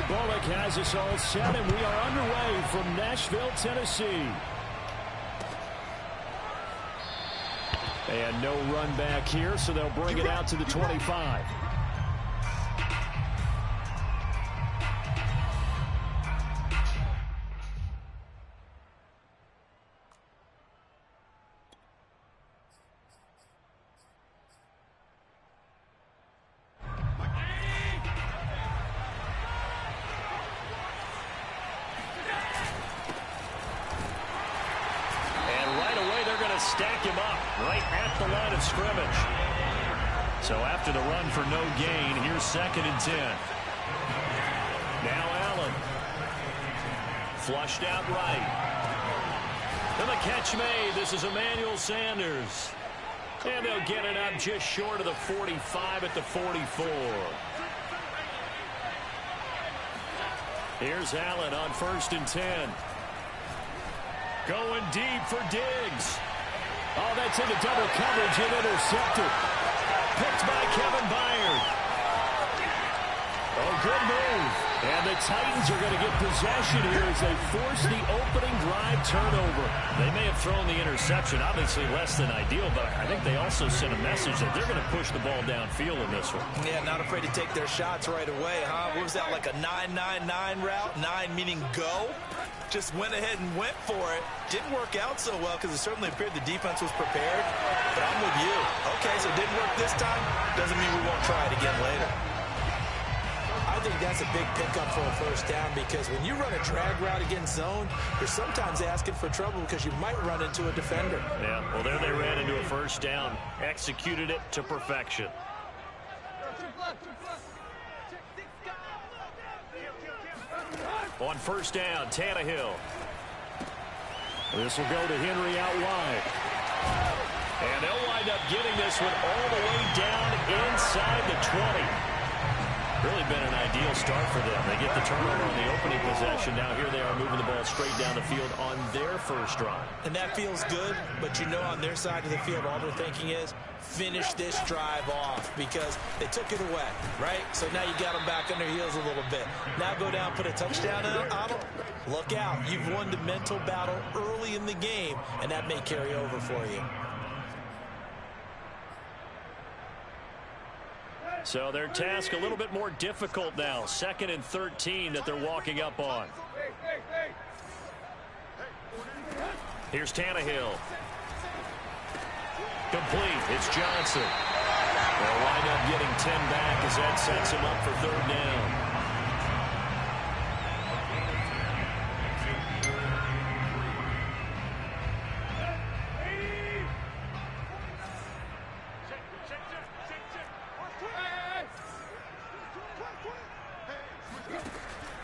Bullock has us all set, and we are underway from Nashville, Tennessee. And no run back here, so they'll bring it out to the 25. Stack him up right at the line of scrimmage. So after the run for no gain, here's 2nd and 10. Now Allen. Flushed out right. And the catch made. This is Emmanuel Sanders. And they'll get it up just short of the 45 at the 44. Here's Allen on 1st and 10. Going deep for Diggs. Oh, that's into double coverage and intercepted. Picked by Kevin Byard. Oh, good move. And the Titans are going to get possession here as they force the opening drive turnover. They may have thrown the interception, obviously less than ideal, but I think they also sent a message that they're going to push the ball downfield in this one. Yeah, not afraid to take their shots right away, huh? What was that, like a 9-9-9 route? 9 meaning go? Just went ahead and went for it. Didn't work out so well because it certainly appeared the defense was prepared. But I'm with you. Okay, so it didn't work this time. Doesn't mean we won't try it again later. I think that's a big pickup for a first down because when you run a drag route against zone, you're sometimes asking for trouble because you might run into a defender. Yeah, well, there they ran into a first down. Executed it to perfection. On 1st down, Tannehill. This will go to Henry out wide. And they'll wind up getting this one all the way down inside the 20. Really been an ideal start for them. They get the turnover on the opening possession. Now here they are moving the ball straight down the field on their first drive. And that feels good, but you know on their side of the field all they're thinking is finish this drive off because they took it away, right? So now you got them back on their heels a little bit. Now go down, put a touchdown on them. Look out. You've won the mental battle early in the game, and that may carry over for you. So their task a little bit more difficult now. 2nd and 13 that they're walking up on. Here's Tannehill. Complete. It's Johnson. They'll wind up getting 10 back as that sets him up for 3rd down.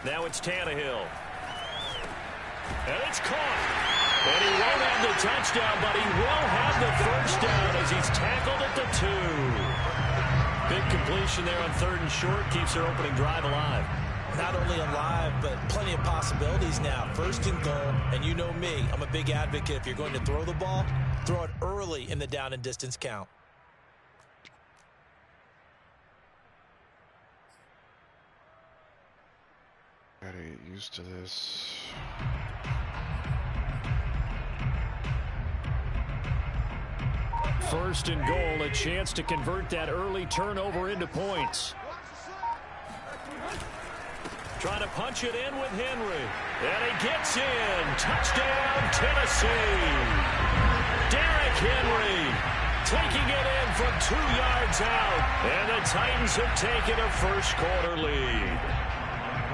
Now it's Tannehill. And it's caught. And he won't have the touchdown, but he will have the first down as he's tackled at the 2. Big completion there on 3rd and short. Keeps their opening drive alive. Not only alive, but plenty of possibilities now. 1st and goal. And you know me, I'm a big advocate. If you're going to throw the ball, throw it early in the down and distance count. Gotta get used to this. First and goal, a chance to convert that early turnover into points. Trying to punch it in with Henry. And he gets in. Touchdown, Tennessee. Derrick Henry taking it in from 2 yards out. And the Titans have taken a first quarter lead.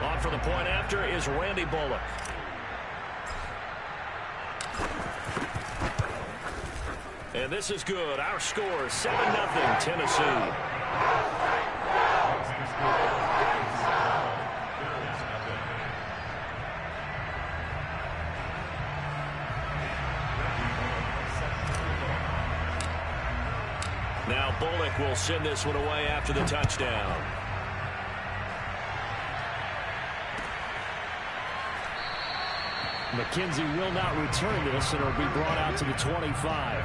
On for the point after is Randy Bullock. And this is good. Our score, 7-0 Tennessee. Now Bullock will send this one away after the touchdown. McKenzie will not return this, and it'll be brought out to the 25.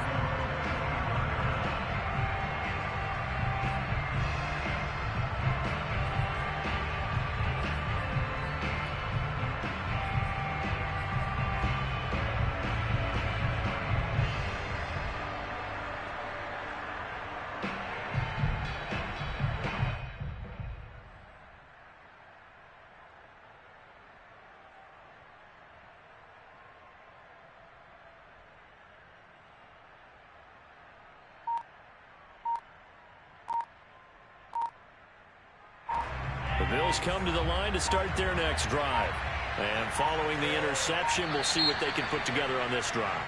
Bills come to the line to start their next drive. And following the interception, we'll see what they can put together on this drive.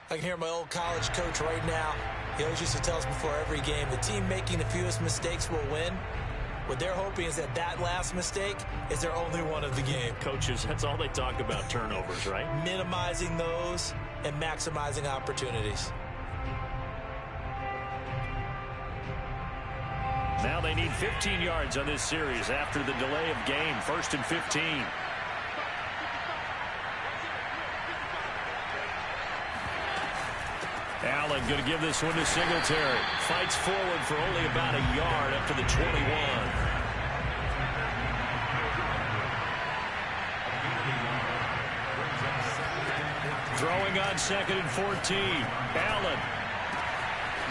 I can hear my old college coach right now. He always used to tell us before every game, the team making the fewest mistakes will win. What they're hoping is that last mistake is their only one of the game. Coaches, that's all they talk about, turnovers, right? Minimizing those and maximizing opportunities. Now they need 15 yards on this series after the delay of game. 1st and 15. Allen going to give this one to Singletary. Fights forward for only about a yard up to the 21. Throwing on 2nd and 14. Allen.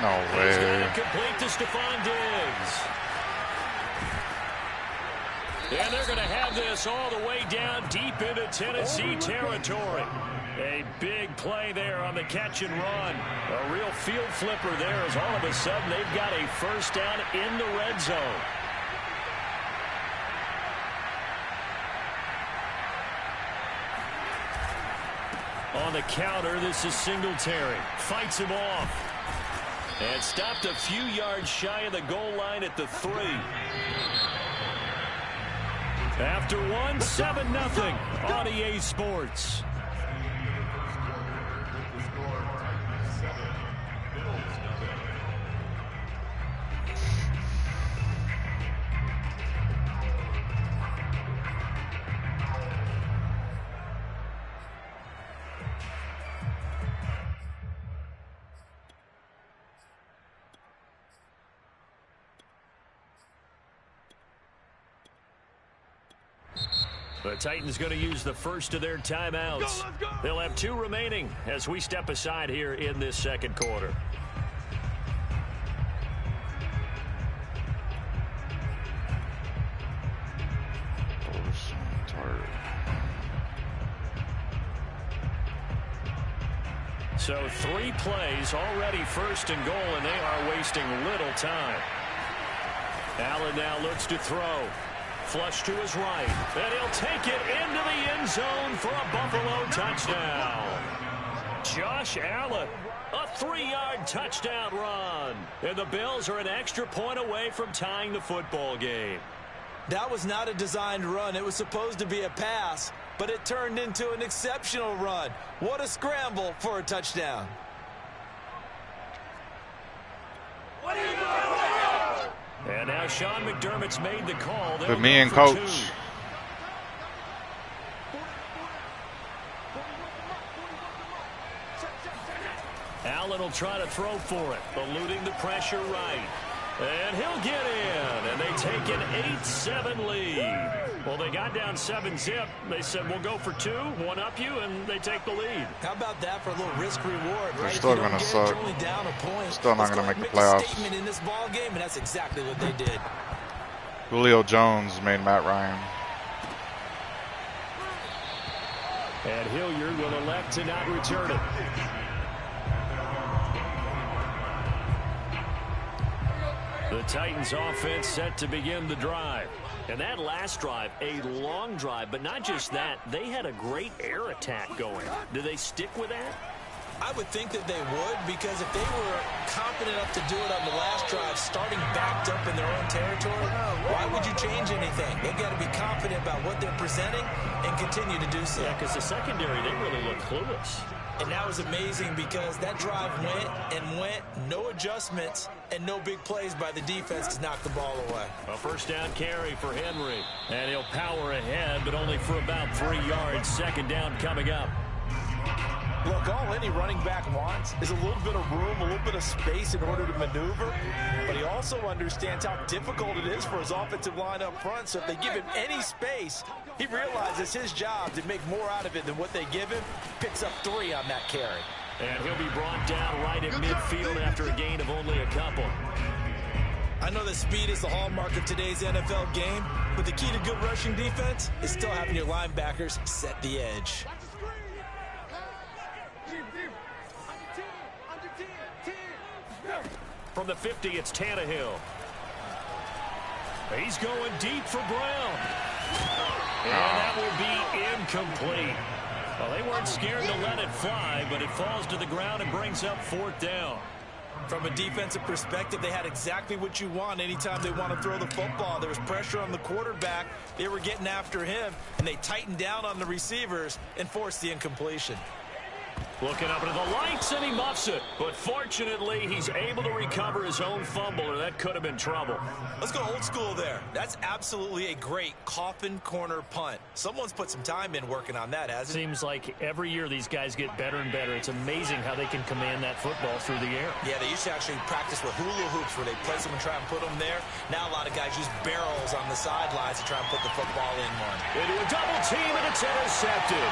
No way. He's got it complete to Stephon Diggs. And they're going to have this all the way down deep into Tennessee territory. A big play there on the catch and run. A real field flipper there as all of a sudden they've got a first down in the red zone. On the counter, this is Singletary. Fights him off. And stopped a few yards shy of the goal line at the 3. After one, 7-0 on EA Sports. The Titans going to use the first of their timeouts. Let's go. They'll have 2 remaining as we step aside here in this second quarter. So 3 plays already 1st and goal, and they are wasting little time. Allen now looks to throw. Flush to his right, and he'll take it into the end zone for a Buffalo touchdown. Josh Allen, a 3-yard touchdown run. And the Bills are an extra point away from tying the football game. That was not a designed run. It was supposed to be a pass, but it turned into an exceptional run. What a scramble for a touchdown. And now Sean McDermott's made the call. With me and Coach. 2. Allen will try to throw for it, eluding the pressure right. And he'll get in, and they take an 8-7 lead. Well, they got down 7-zip. They said, we'll go for 2, one up you, and they take the lead. How about that for a little risk-reward, They're right? still going to suck. Only down a point. Still not going to make the A playoffs. statement in this ball game, and that's exactly what they did. Julio Jones made Matt Ryan. And Hilliard will elect to not return it. The Titans offense set to begin the drive. And that last drive, a long drive, but not just that, they had a great air attack going. Do they stick with that? I would think that they would, because if they were confident enough to do it on the last drive, starting backed up in their own territory, why would you change anything? They've got to be confident about what they're presenting and continue to do so. Yeah, because the secondary, they really look clueless. And that was amazing because that drive went and went, no adjustments, and no big plays by the defense to knock the ball away. A first down carry for Henry. And he'll power ahead, but only for about 3 yards. Second down coming up. Look, all any running back wants is a little bit of room, a little bit of space in order to maneuver. But he also understands how difficult it is for his offensive line up front. So if they give him any space, he realizes his job to make more out of it than what they give him. Picks up 3 on that carry. And he'll be brought down right at midfield after a gain of only a couple. I know that speed is the hallmark of today's NFL game, but the key to good rushing defense is still having your linebackers set the edge. From the 50, it's Tannehill. He's going deep for Brown. And that will be incomplete. Well, they weren't scared to let it fly, but it falls to the ground and brings up 4th down. From a defensive perspective, they had exactly what you want anytime they want to throw the football. There was pressure on the quarterback. They were getting after him, and they tightened down on the receivers and forced the incompletion. Looking up into the lights, and he muffs it. But fortunately, he's able to recover his own fumble, or that could have been trouble. Let's go old school there. That's absolutely a great coffin corner punt. Someone's put some time in working on that, hasn't it? Seems like every year these guys get better and better. It's amazing how they can command that football through the air. Yeah, they used to actually practice with hula hoops where they place them and try and put them there. Now a lot of guys use barrels on the sidelines to try and put the football in one. Into a double team, and it's intercepted.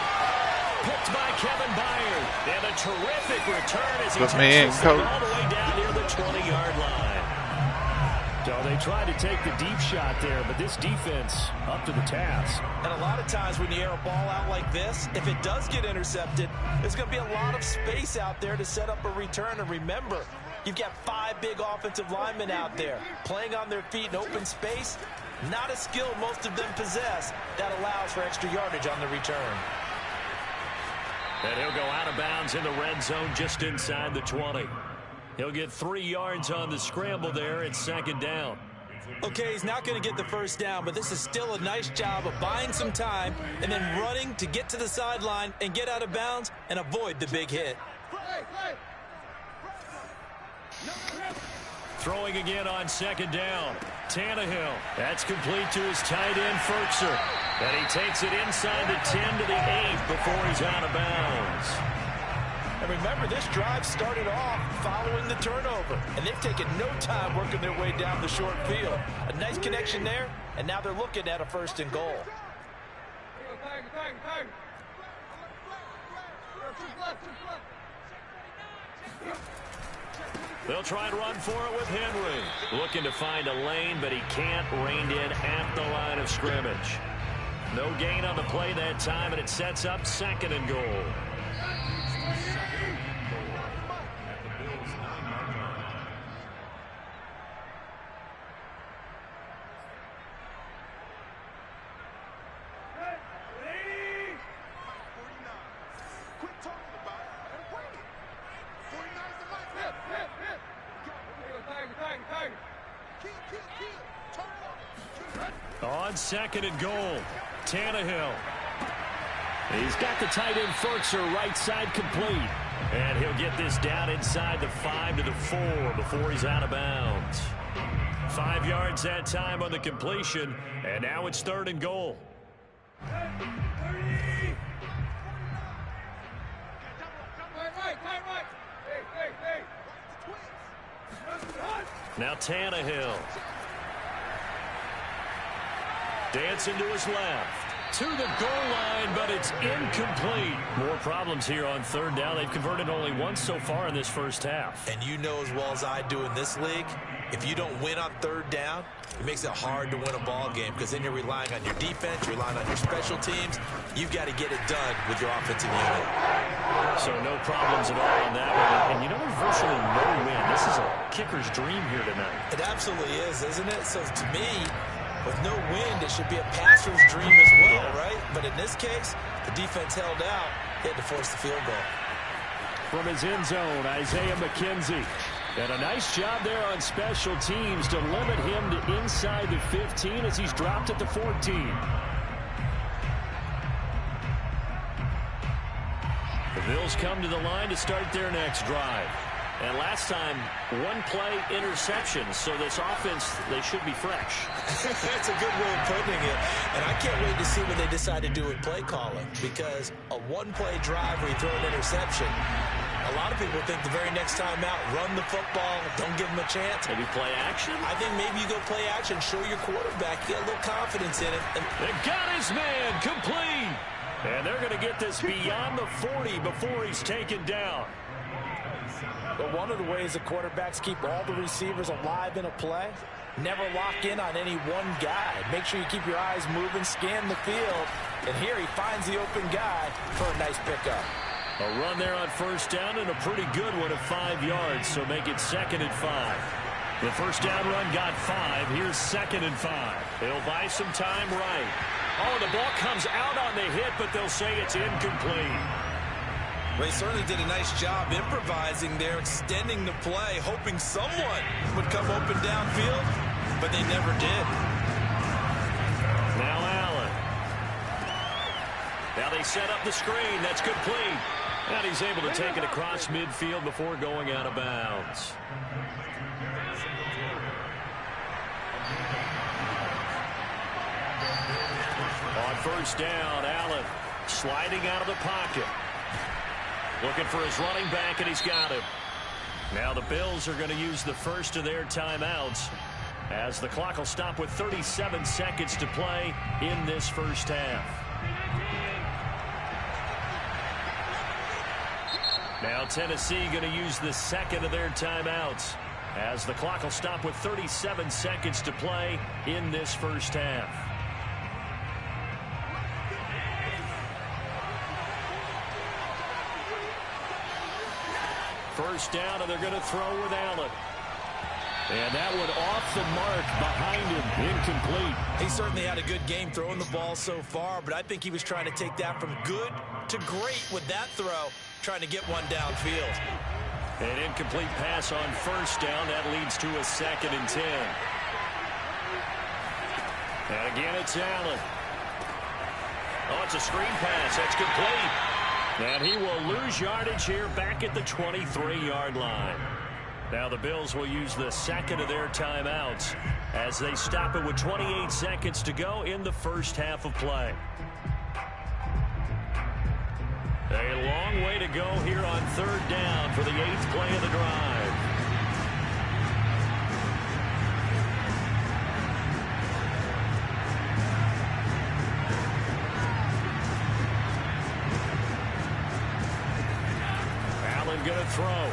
Picked by Kevin Byard. And a terrific return as he takes it all the way down near the 20-yard line. So they tried to take the deep shot there, but this defense up to the task. And a lot of times when you air a ball out like this, if it does get intercepted, there's going to be a lot of space out there to set up a return. And remember, you've got 5 big offensive linemen out there playing on their feet in open space. Not a skill most of them possess that allows for extra yardage on the return. And he'll go out of bounds in the red zone just inside the 20. He'll get 3 yards on the scramble there. It's 2nd down. Okay, he's not going to get the first down, but this is still a nice job of buying some time and then running to get to the sideline and get out of bounds and avoid the big hit. Throwing again on 2nd down. Tannehill. That's complete to his tight end, Ferkser. And he takes it inside the 10 to the 8 before he's out of bounds. And remember, this drive started off following the turnover. And they've taken no time working their way down the short field. A nice connection there, and now they're looking at a 1st and goal. They'll try and run for it with Henry. Looking to find a lane, but he can't. Reined in at the line of scrimmage. No gain on the play that time, and it sets up 2nd and goal. On 2nd and goal, Tannehill. He's got the tight end Ferkser right side complete. And he'll get this down inside the 5 to the 4 before he's out of bounds. 5 yards that time on the completion. And now it's 3rd and goal. Now Tannehill. Dancing to his left. To the goal line, but it's incomplete. More problems here on 3rd down. They've converted only once so far in this first half. And you know as well as I do in this league, if you don't win on 3rd down, it makes it hard to win a ball game because then you're relying on your defense, you're relying on your special teams. You've got to get it done with your offensive unit. So no problems at all on that one. And you know, there's virtually no win. This is a kicker's dream here tonight. It absolutely is, isn't it? So to me, with no wind, it should be a passer's dream as well, right? But in this case, the defense held out. They had to force the field goal. From his end zone, Isaiah McKenzie. And a nice job there on special teams to limit him to inside the 15 as he's dropped at the 14. The Bills come to the line to start their next drive. And last time, 1-play interception. So this offense, they should be fresh. That's a good way of putting it. And I can't wait to see what they decide to do with play calling. Because a 1-play drive where you throw an interception, a lot of people think the very next time out, run the football, don't give them a chance. Maybe play action? I think maybe you go play action, show your quarterback, you got a little confidence in it. And they got his man complete. And they're going to get this beyond the 40 before he's taken down. But one of the ways the quarterbacks keep all the receivers alive in a play, never lock in on any one guy. Make sure you keep your eyes moving, scan the field. And here he finds the open guy for a nice pickup. A run there on 1st down and a pretty good one of 5 yards, so make it 2nd and 5. The first down run got 5. Here's 2nd and 5. He'll buy some time right. Oh, the ball comes out on the hit, but they'll say it's incomplete. Well, he certainly did a nice job improvising there, extending the play, hoping someone would come open downfield, but they never did. Now Allen. Now they set up the screen. That's complete. And he's able to take it across midfield before going out of bounds. On first down, Allen sliding out of the pocket. Looking for his running back, and he's got him. Now the Bills are going to use the first of their timeouts as the clock will stop with 37 seconds to play in this first half. Now Tennessee going to use the second of their timeouts as the clock will stop with 37 seconds to play in this first half. First down, and they're going to throw with Allen. And that one off the mark behind him, incomplete. He certainly had a good game throwing the ball so far, but I think he was trying to take that from good to great with that throw, trying to get one downfield. An incomplete pass on first down. That leads to a 2nd and 10. And again, it's Allen. Oh, it's a screen pass. That's complete. And he will lose yardage here back at the 23-yard line. Now the Bills will use the second of their timeouts as they stop it with 28 seconds to go in the first half of play. A long way to go here on third down for the 8th play of the drive. Allen going to throw.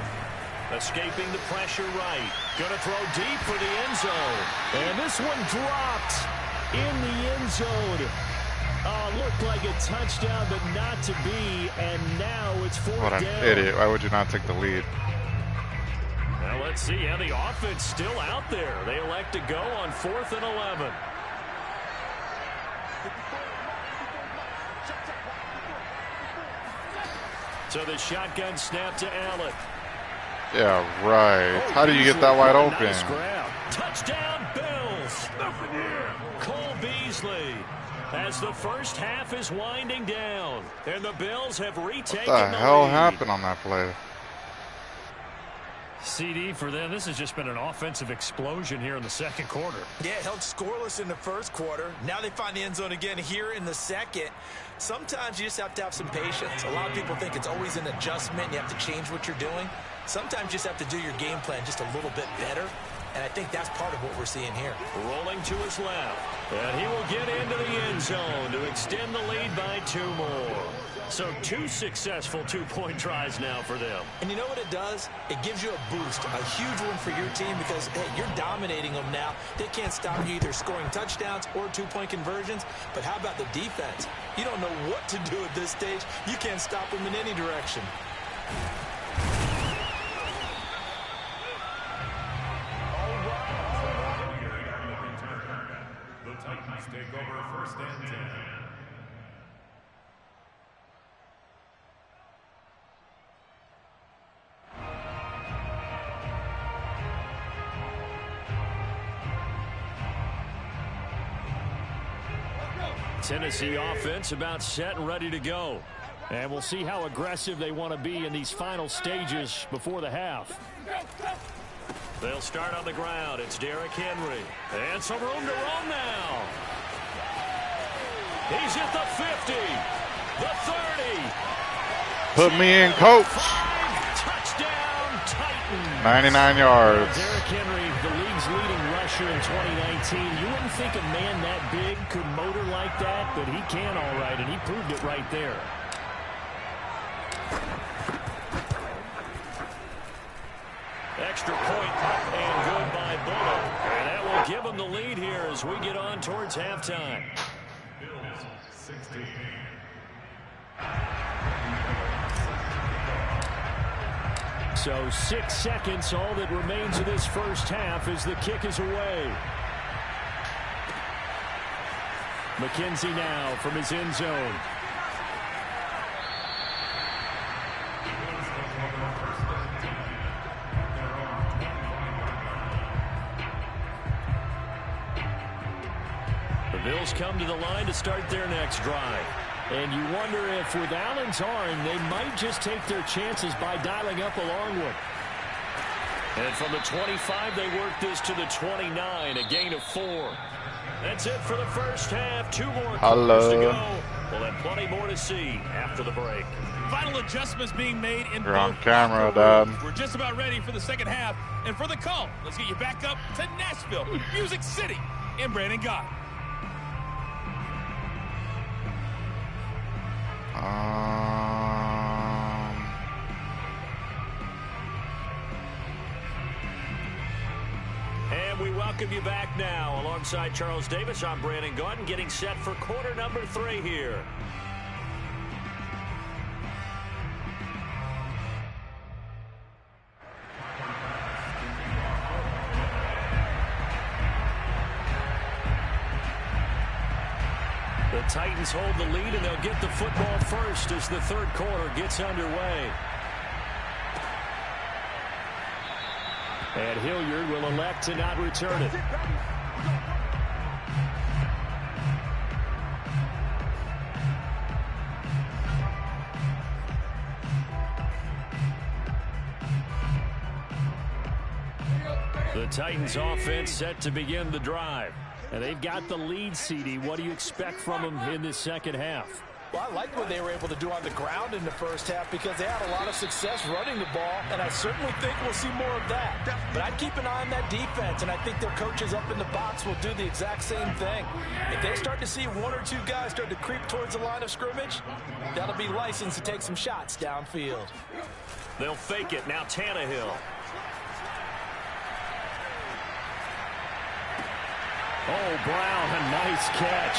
Escaping the pressure right. Going to throw deep for the end zone. And this one dropped in the end zone. Looked like a touchdown, but not to be. And now it's fourth down. What an idiot. Why would you not take the lead? Well, let's see. Yeah, the offense still out there. They elect to go on 4th and 11. So the shotgun snap to Allen. Yeah, right. How do you get that wide open? Nice grab. Touchdown, Bills. Cole Beasley. As the first half is winding down, and the Bills have retaken What the hell happened on that play? CD for them. This has just been an offensive explosion here in the second quarter. Yeah, held scoreless in the first quarter. Now they find the end zone again here in the second. Sometimes you just have to have some patience. A lot of people think it's always an adjustment. You have to change what you're doing. Sometimes you just have to do your game plan just a little bit better. And I think that's part of what we're seeing here. Rolling to his left. And he will get into the end zone to extend the lead by 2 more. So 2 successful two-point tries now for them. And you know what it does? It gives you a boost, a huge one for your team because, hey, you're dominating them now. They can't stop you either scoring touchdowns or two-point conversions. But how about the defense? You don't know what to do at this stage. You can't stop them in any direction. The Titans take over 1st and 10. Tennessee offense about set and ready to go. And we'll see how aggressive they want to be in these final stages before the half. They'll start on the ground. It's Derrick Henry. And some room to run now. He's at the 50. The 30. Put me in, coach. Touchdown, Titans. 99 yards. Derrick Henry, the league's leading rusher in 2019. You wouldn't think a man that big could motor like that, but he can all right, and he proved it right there. Extra point up and good by Bullock. And that will give them the lead here as we get on towards halftime. Bills 16. So 6 seconds, all that remains of this first half as the kick is away. McKenzie now from his end zone. The Bills come to the line to start their next drive. And you wonder if with Allen's arm, they might just take their chances by dialing up a long one. And from the 25, they work this to the 29, a gain of 4. That's it for the first half. 2 more quarters to go. We'll have plenty more to see after the break. Final adjustments being made in You're on both camera, Dad. We're just about ready for the second half. And for the call, let's get you back up to Nashville, Music City, and Brandon Gott. And we welcome you back now. Alongside Charles Davis, I'm Brandon Gott, getting set for quarter number 3 here. The Titans hold the lead, and they'll get the football first as the third quarter gets underway. And Hilliard will elect to not return it. The Titans offense set to begin the drive. And they've got the lead, CD. What do you expect from them in this second half? Well, I like what they were able to do on the ground in the first half because they had a lot of success running the ball, and I certainly think we'll see more of that. But I'd keep an eye on that defense, and I think their coaches up in the box will do the exact same thing. If they start to see 1 or 2 guys start to creep towards the line of scrimmage, that'll be licensed to take some shots downfield. They'll fake it. Now Tannehill. Oh, Brown, a nice catch.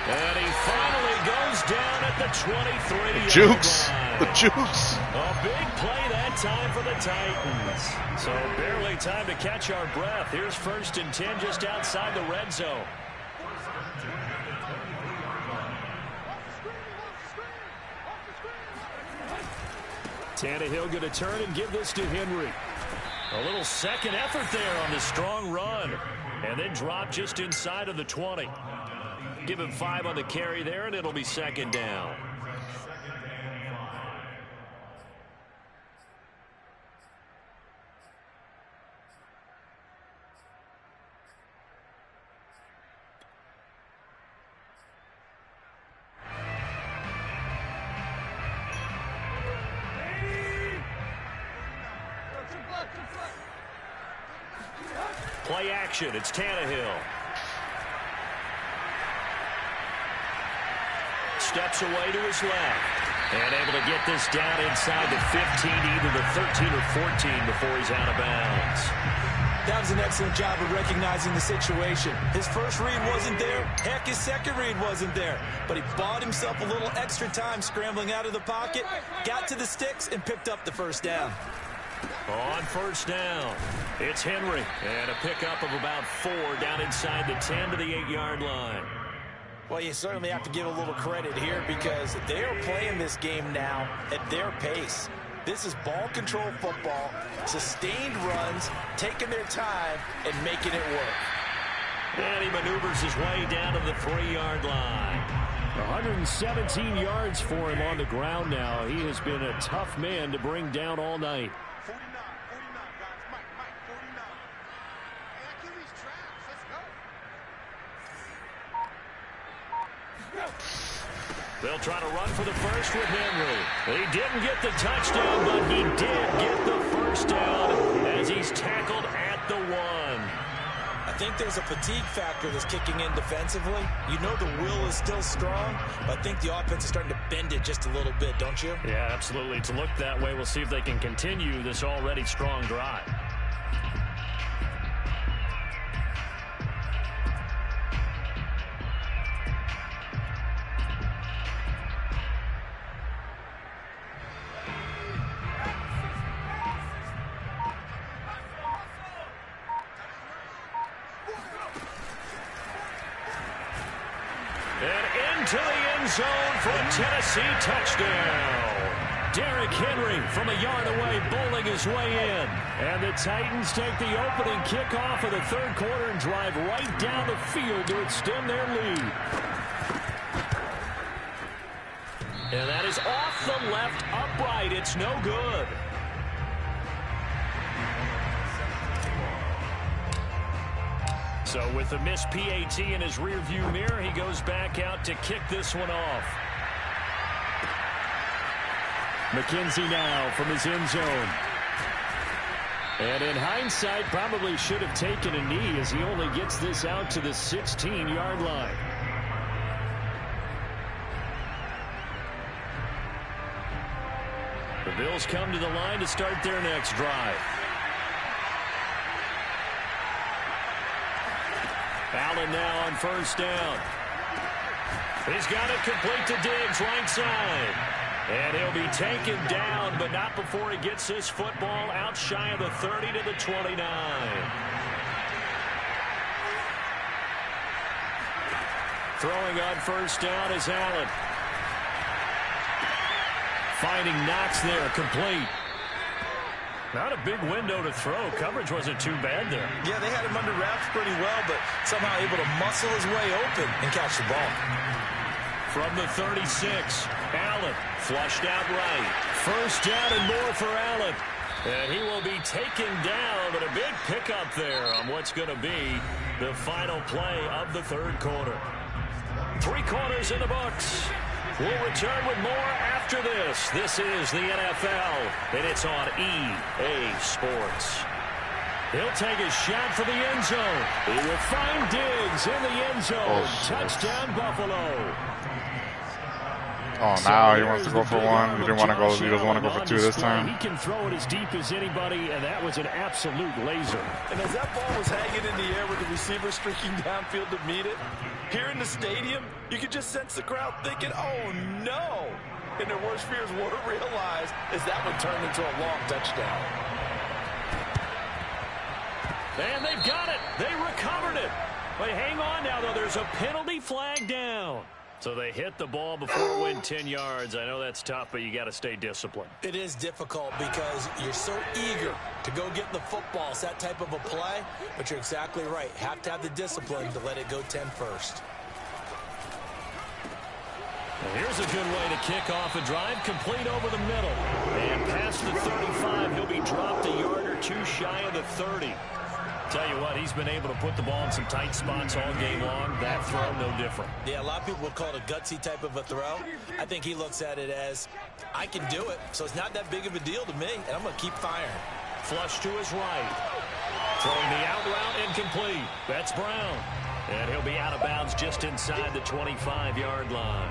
And he finally goes down at the 23-yard line. The jukes. A big play that time for the Titans. So barely time to catch our breath. Here's 1st and 10 just outside the red zone. Tannehill going to turn and give this to Henry. A little second effort there on the strong run. And then drop just inside of the 20. Give him 5 on the carry there, and it'll be 2nd down. Play action. It's Tannehill. Steps away to his left. And able to get this down inside the 15, either the 13 or 14 before he's out of bounds. That was an excellent job of recognizing the situation. His first read wasn't there. Heck, his second read wasn't there. But he bought himself a little extra time scrambling out of the pocket, got to the sticks, and picked up the 1st down. On 1st down, it's Henry. And a pickup of about 4 down inside the 10 to the 8-yard line. Well, you certainly have to give a little credit here because they are playing this game now at their pace. This is ball control football, sustained runs, taking their time, and making it work. And he maneuvers his way down to the 3-yard line. 117 yards for him on the ground now. He has been a tough man to bring down all night. 49, guys. Mike, 49. Hey, I kill these traps. Let's go. They'll try to run for the first with Henry. He didn't get the touchdown, but he did get the first down as he's tackled at the 1. I think there's a fatigue factor that's kicking in defensively. You know the will is still strong, but I think the offense is starting to bend it just a little bit, don't you? Yeah, absolutely. It's looked that way. We'll see if they can continue this already strong drive. into the end zone for a Tennessee touchdown. Derrick Henry from a yard away bowling his way in. And the Titans take the opening kickoff of the third quarter and drive right down the field to extend their lead. And that is off the left upright. It's no good. So with the missed PAT in his rearview mirror, he goes back out to kick this one off. McKenzie now from his end zone. And in hindsight, probably should have taken a knee as he only gets this out to the 16-yard line. The Bills come to the line to start their next drive. Allen now on first down. He's got it complete to Diggs, right side. And he'll be taken down, but not before he gets this football out shy of the 30 to the 29. Throwing on first down is Allen. Finding Knox there, complete. Not a big window to throw. Coverage wasn't too bad there. Yeah, they had him under wraps pretty well, but somehow able to muscle his way open and catch the ball. From the 36, Allen flushed out right. First down and more for Allen. And he will be taken down, but a big pickup there on what's going to be the final play of the third quarter. 3 quarters in the books. We'll return with more after this. This is the NFL, and it's on EA Sports. He'll take a shot for the end zone. He will find Diggs in the end zone. Touchdown, Buffalo. Oh, now he wants to go for one. He doesn't want to go for 2 this time. He can throw it as deep as anybody, and that was an absolute laser. And as that ball was hanging in the air with the receiver streaking downfield to meet it, here in the stadium, you could just sense the crowd thinking, oh, no. And their worst fears were realized as that one turned into a long touchdown. And they've got it. They recovered it. But hang on now, though. There's a penalty flag down. So they hit the ball before it went 10 yards. I know that's tough, but you got to stay disciplined. It is difficult because you're so eager to go get the football. It's that type of a play, but you're exactly right. Have to have the discipline to let it go 10 first. Well, here's a good way to kick off a drive, complete over the middle. And past the 35, he'll be dropped a yard or 2 shy of the 30. Tell you what, he's been able to put the ball in some tight spots all game long. That throw, no different. Yeah, a lot of people would call it a gutsy type of a throw. I think he looks at it as, I can do it, so it's not that big of a deal to me, and I'm going to keep firing. Flush to his right. Throwing the out route, incomplete. That's Brown. And he'll be out of bounds just inside the 25-yard line.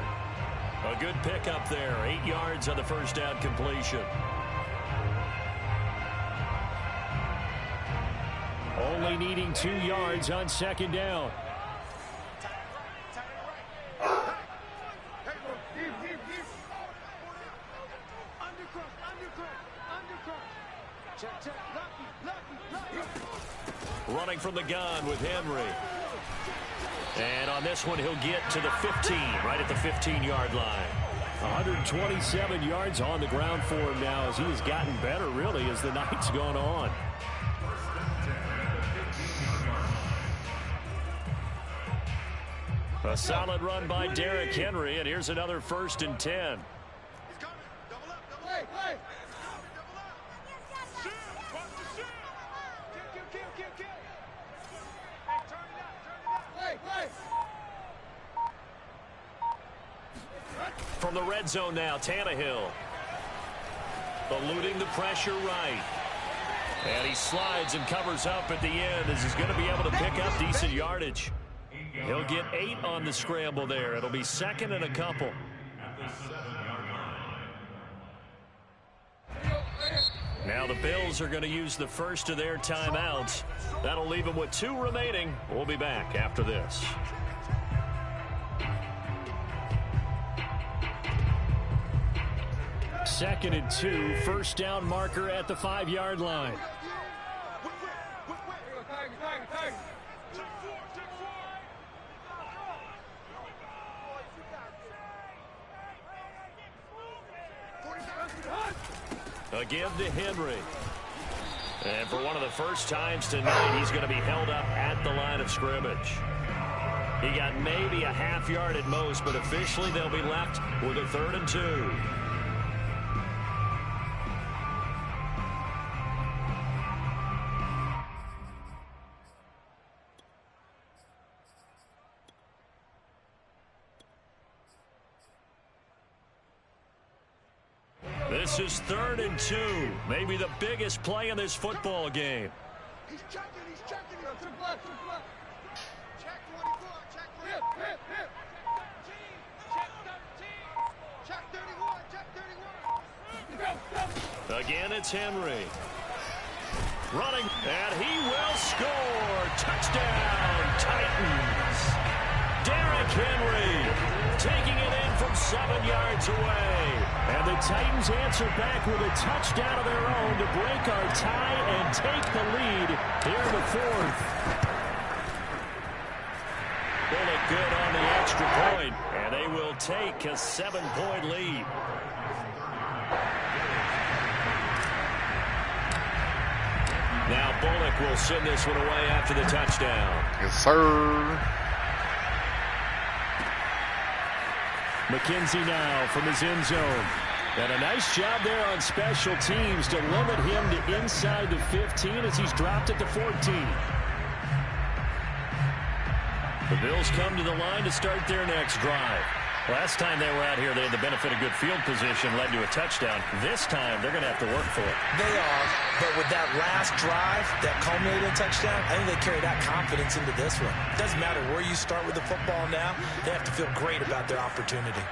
A good pickup there. 8 yards on the first down completion. Only needing 2 yards on second down. Running from the gun with Henry. And on this one, he'll get to the 15, right at the 15-yard line. 127 yards on the ground for him now as he has gotten better, really, as the night's gone on. A solid run by Derrick Henry, and here's another 1st and 10. From the red zone now, Tannehill. Eluding the pressure right. And he slides and covers up at the end as he's going to be able to pick up decent yardage. He'll get 8 on the scramble there. It'll be 2nd and a couple. Now the Bills are going to use the first of their timeouts. That'll leave them with 2 remaining. We'll be back after this. Second and 2, first down marker at the 5-yard line. Again to Henry. And for one of the first times tonight, he's going to be held up at the line of scrimmage. He got maybe a half yard at most, but officially they'll be left with a 3rd and 2. This is 3rd and 2. Maybe the biggest play in this football game. He's checking. Triple left. Check 24. Check 31. Check 31. Check 31. Again, it's Henry. Running, and he will score. Touchdown, Titans. Derrick Henry taking it in from 7 yards away. And the Titans answer back with a touchdown of their own to break our tie and take the lead here in the 4th. Bullock good on the extra point, and they will take a 7-point lead. Now Bullock will send this one away after the touchdown. Yes, sir. McKenzie now from his end zone. And a nice job there on special teams to limit him to inside the 15 as he's dropped at the 14. The Bills come to the line to start their next drive. Last time they were out here, they had the benefit of good field position, led to a touchdown. This time, they're going to have to work for it. They are, but with that last drive that culminated in a touchdown, I think they carry that confidence into this one. It doesn't matter where you start with the football now. They have to feel great about their opportunity.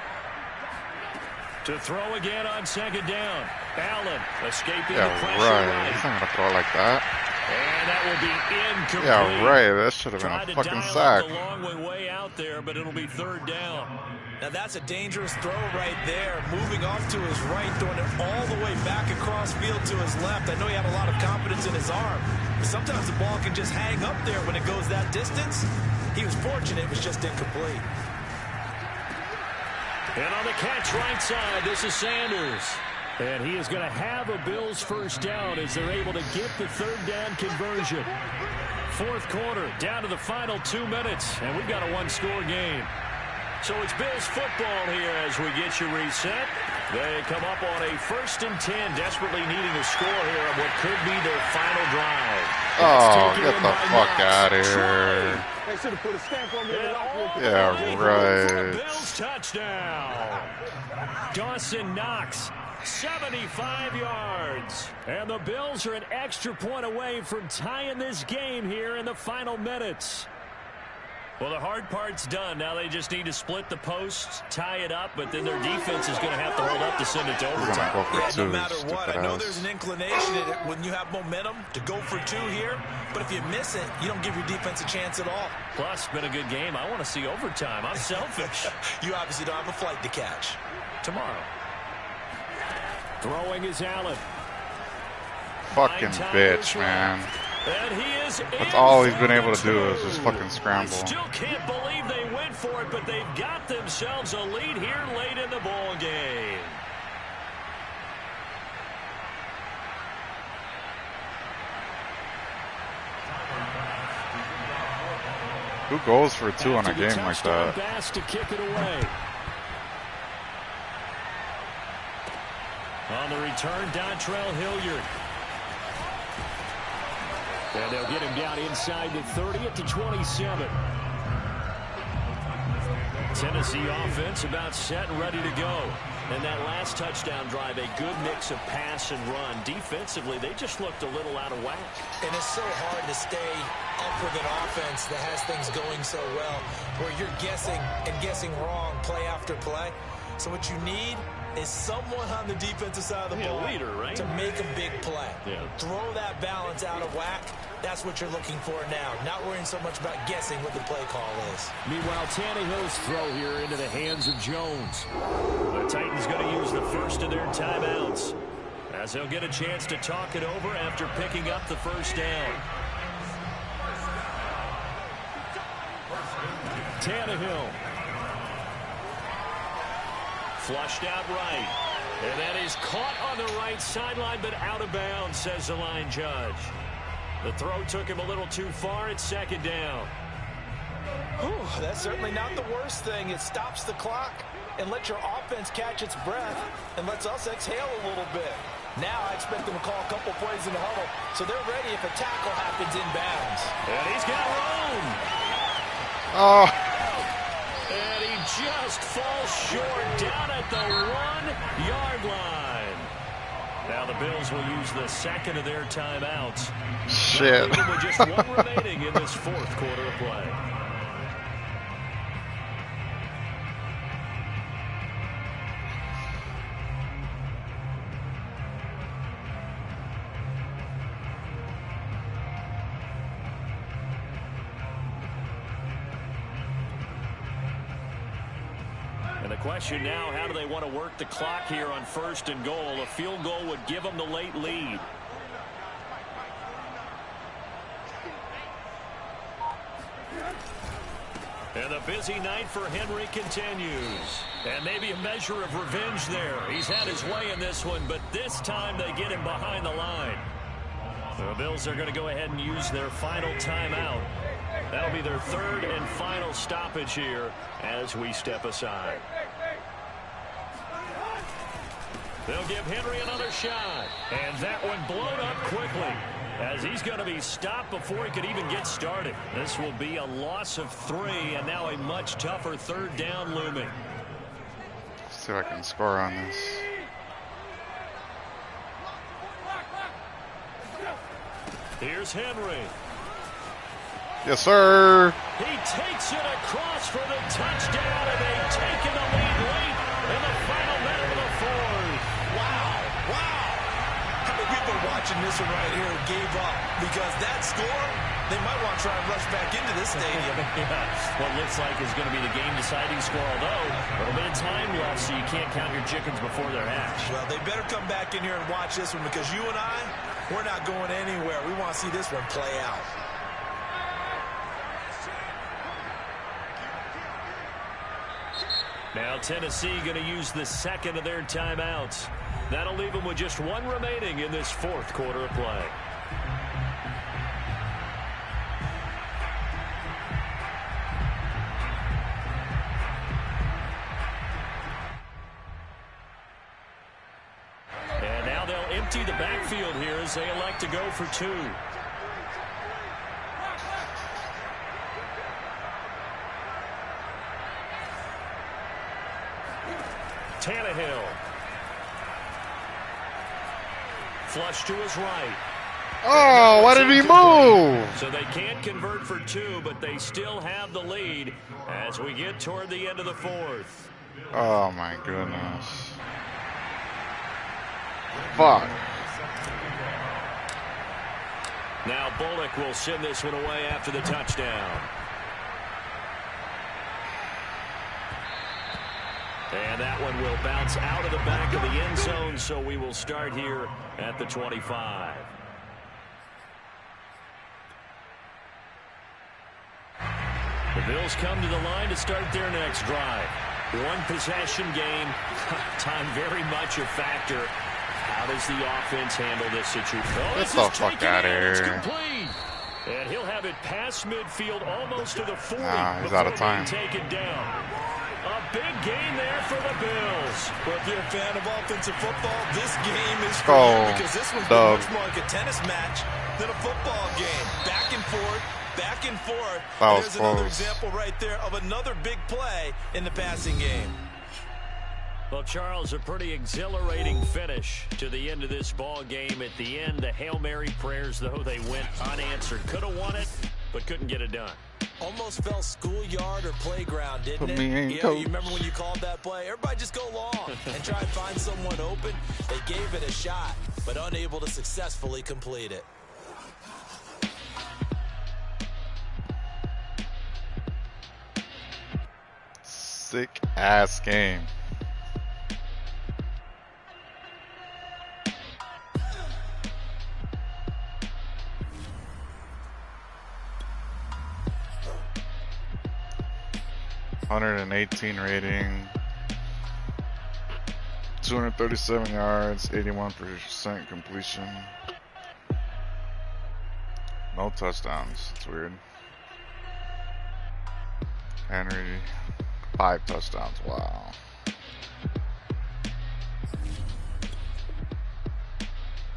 To throw again on 2nd down. Allen escaping Yeah, the pressure right. He's not going to throw like that. And that will be incomplete. Yeah, right. That should have been a fucking sack. A long way out there, but it'll be 3rd down. Now that's a dangerous throw right there. Moving off to his right, throwing it all the way back across field to his left. I know he had a lot of confidence in his arm. But sometimes the ball can just hang up there when it goes that distance. He was fortunate it was just incomplete. And on the catch right side, this is Sanders. And he is going to have a Bills first down as they're able to get the 3rd down conversion. 4th quarter, down to the final 2 minutes, and we've got a 1-score game. So it's Bills football here as we get you reset. They come up on a 1st and 10, desperately needing a score here on what could be their final drive. Oh, get the fuck out of here. They should have put a stamp on me. Yeah, right. Bills touchdown. Dawson Knox, 75 yards. And the Bills are an extra point away from tying this game here in the final minutes. Well, the hard part's done. Now they just need to split the posts, tie it up, but then their defense is going to have to hold up to send it to overtime. No matter what, I know there's an inclination in it when you have momentum to go for 2 here, but if you miss it, you don't give your defense a chance at all. Plus, been a good game. I want to see overtime. I'm selfish. You obviously don't have a flight to catch. Tomorrow. Throwing is Allen. Fucking bitch, man. And he is That's all he's been able to do is just fucking scramble. I still can't believe they went for it, but they've got themselves a lead here late in the ball game. Who goes for 2 on a game like that? Bass to kick it away. On the return, Dontrell Hilliard. And they'll get him down inside the 30 at the 27. Tennessee offense about set and ready to go. And that last touchdown drive, a good mix of pass and run. Defensively, they just looked a little out of whack. And it's so hard to stay up with an offense that has things going so well, where you're guessing and guessing wrong play after play. So what you need is someone on the defensive side of the ball leader, right? to make a big play. Yeah. Throw that balance out of whack. That's what you're looking for now. Not worrying so much about guessing what the play call is. Meanwhile, Tannehill's throw here into the hands of Jones. The Titans going to use the first of their timeouts as they'll get a chance to talk it over after picking up the first down. Tannehill. Flushed out right. And that is caught on the right sideline, but out of bounds, says the line judge. The throw took him a little too far. It's second down. Whew, that's certainly not the worst thing. It stops the clock and lets your offense catch its breath and lets us exhale a little bit. Now I expect them to call a couple plays in the huddle, so they're ready if a tackle happens inbounds. And he's got room. Oh. And he just falls short down at the 1-yard line. Now the Bills will use the second of their timeouts. Shit. With just one remaining in this fourth quarter of play. And the question now, how do they want to work the clock here on 1st and goal? A field goal would give them the late lead. And the busy night for Henry continues. And maybe a measure of revenge there. He's had his way in this one, but this time they get him behind the line. The Bills are going to go ahead and use their final timeout. That'll be their third and final stoppage here as we step aside. They'll give Henry another shot. And that one blown up quickly as he's going to be stopped before he could even get started. This will be a loss of 3 and now a much tougher third down looming. Let's see if I can score on this. Here's Henry. Yes, sir. He takes it across for the touchdown, and they've taken the lead late in the final minute of the fourth. Wow, wow. How many people watching this one right here gave up? Because that score, they might want to try and rush back into this stadium. Yeah, what looks like is going to be the game-deciding score, although a little bit of time left, so you can't count your chickens before they're hatched. Well, they better come back in here and watch this one because you and I, we're not going anywhere. We want to see this one play out. Now Tennessee going to use the second of their timeouts. That'll leave them with just one remaining in this fourth quarter of play. And now they'll empty the backfield here as they elect to go for 2. Tannehill. Flush to his right. Oh, why did he move? So they can't convert for 2, but they still have the lead as we get toward the end of the fourth. Oh, my goodness. Fuck. Now Bullock will send this one away after the touchdown. And that one will bounce out of the back of the end zone, so we will start here at the 25. The Bills come to the line to start their next drive. One possession game, time very much a factor. How does the offense handle this situation? Oh, Get the fuck out of here. And he'll have it past midfield almost to the 40. He's out of time. Taken down. A big game there for the Bills. Well, if you're a fan of offensive football, this game is for you because this one's much more like a tennis match than a football game. Back and forth, back and forth. And there's another example right there of another big play in the passing game. Well, Charles, a pretty exhilarating finish to the end of this ball game. At the end, the Hail Mary prayers, though, they went unanswered. Could have won it, but couldn't get it done. Almost felt schoolyard or playground, didn't it? Yeah, you remember when you called that play? Everybody just go long and try and find someone open. They gave it a shot, but unable to successfully complete it. Sick-ass game. $118 rating, 237 yards, 81% completion. No touchdowns. It's weird. Henry, 5 touchdowns. Wow.